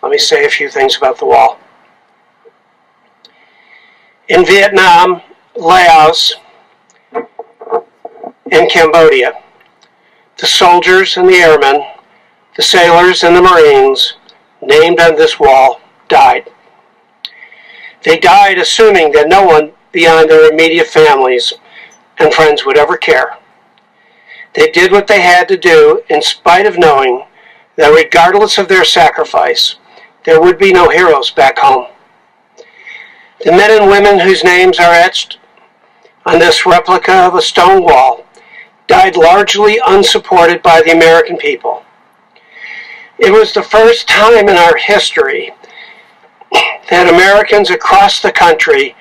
let me say a few things about the wall. In Vietnam, Laos, and Cambodia, the soldiers and the airmen, the sailors and the Marines named on this wall died. They died assuming that no one beyond their immediate families and friends would ever care. They did what they had to do in spite of knowing that regardless of their sacrifice, there would be no heroes back home. The men and women whose names are etched on this replica of a stone wall died largely unsupported by the American people. It was the first time in our history that Americans across the country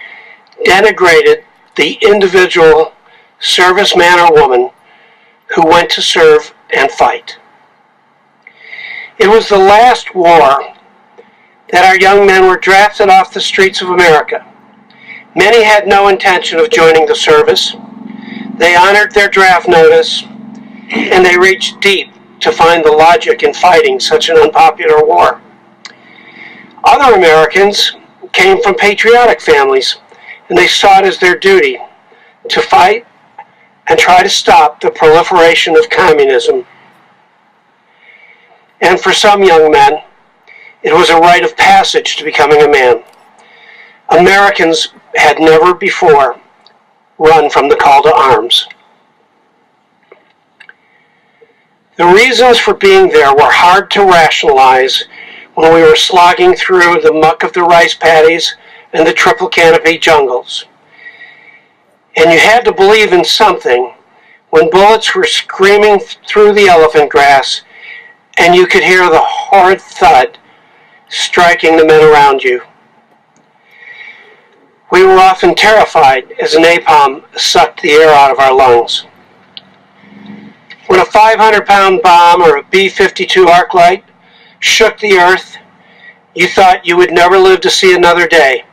denigrated the individual serviceman or woman who went to serve and fight. It was the last war that our young men were drafted off the streets of America. Many had no intention of joining the service. They honored their draft notice, and they reached deep to find the logic in fighting such an unpopular war. Other Americans came from patriotic families, and they saw it as their duty to fight and try to stop the proliferation of communism. And for some young men, it was a rite of passage to becoming a man. Americans had never before run from the call to arms. The reasons for being there were hard to rationalize when we were slogging through the muck of the rice paddies and the triple canopy jungles. And you had to believe in something when bullets were screaming through the elephant grass and you could hear the horrid thud striking the men around you. We were often terrified as napalm sucked the air out of our lungs. When a 500-pound bomb or a B-52 Arclight shook the earth, you thought you would never live to see another day.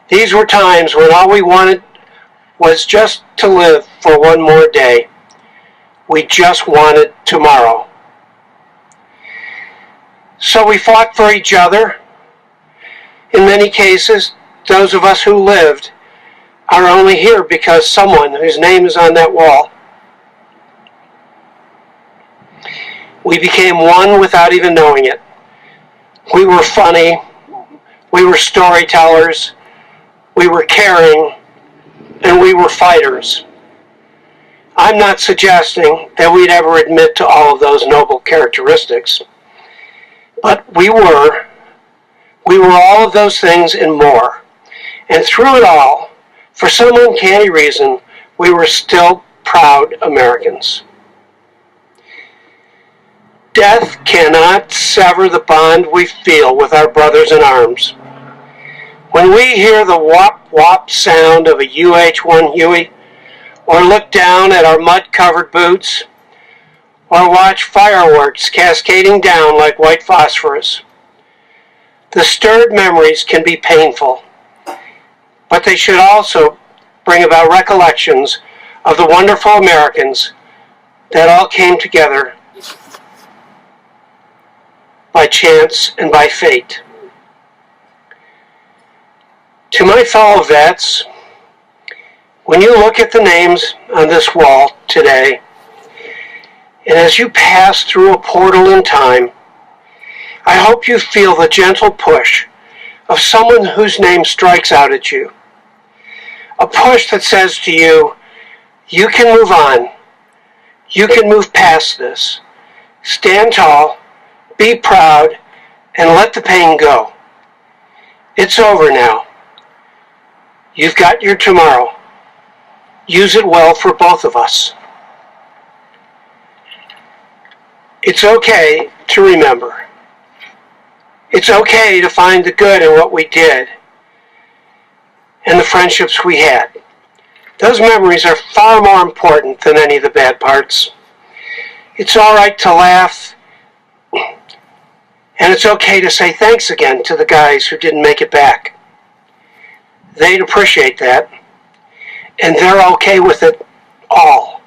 These were times when all we wanted was just to live for one more day. We just wanted tomorrow. So we fought for each other. In many cases, those of us who lived are only here because someone whose name is on that wall. We became one without even knowing it. We were funny, we were storytellers, we were caring, and we were fighters. I'm not suggesting that we'd ever admit to all of those noble characteristics, but we were all of those things and more. And through it all, for some uncanny reason, we were still proud Americans. Death cannot sever the bond we feel with our brothers in arms. When we hear the whop-whop sound of a UH-1 Huey, or look down at our mud-covered boots, or watch fireworks cascading down like white phosphorus, the stirred memories can be painful, but they should also bring about recollections of the wonderful Americans that all came together by chance and by fate. To my fellow vets, when you look at the names on this wall today, and as you pass through a portal in time, I hope you feel the gentle push of someone whose name strikes out at you. A push that says to you, you can move on. You can move past this. Stand tall, be proud, and let the pain go. It's over now. You've got your tomorrow. Use it well for both of us. It's okay to remember. It's okay to find the good in what we did and the friendships we had. Those memories are far more important than any of the bad parts. It's all right to laugh, and it's okay to say thanks again to the guys who didn't make it back. They'd appreciate that, and they're okay with it all.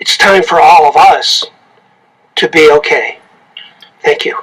It's time for all of us to be okay. Thank you.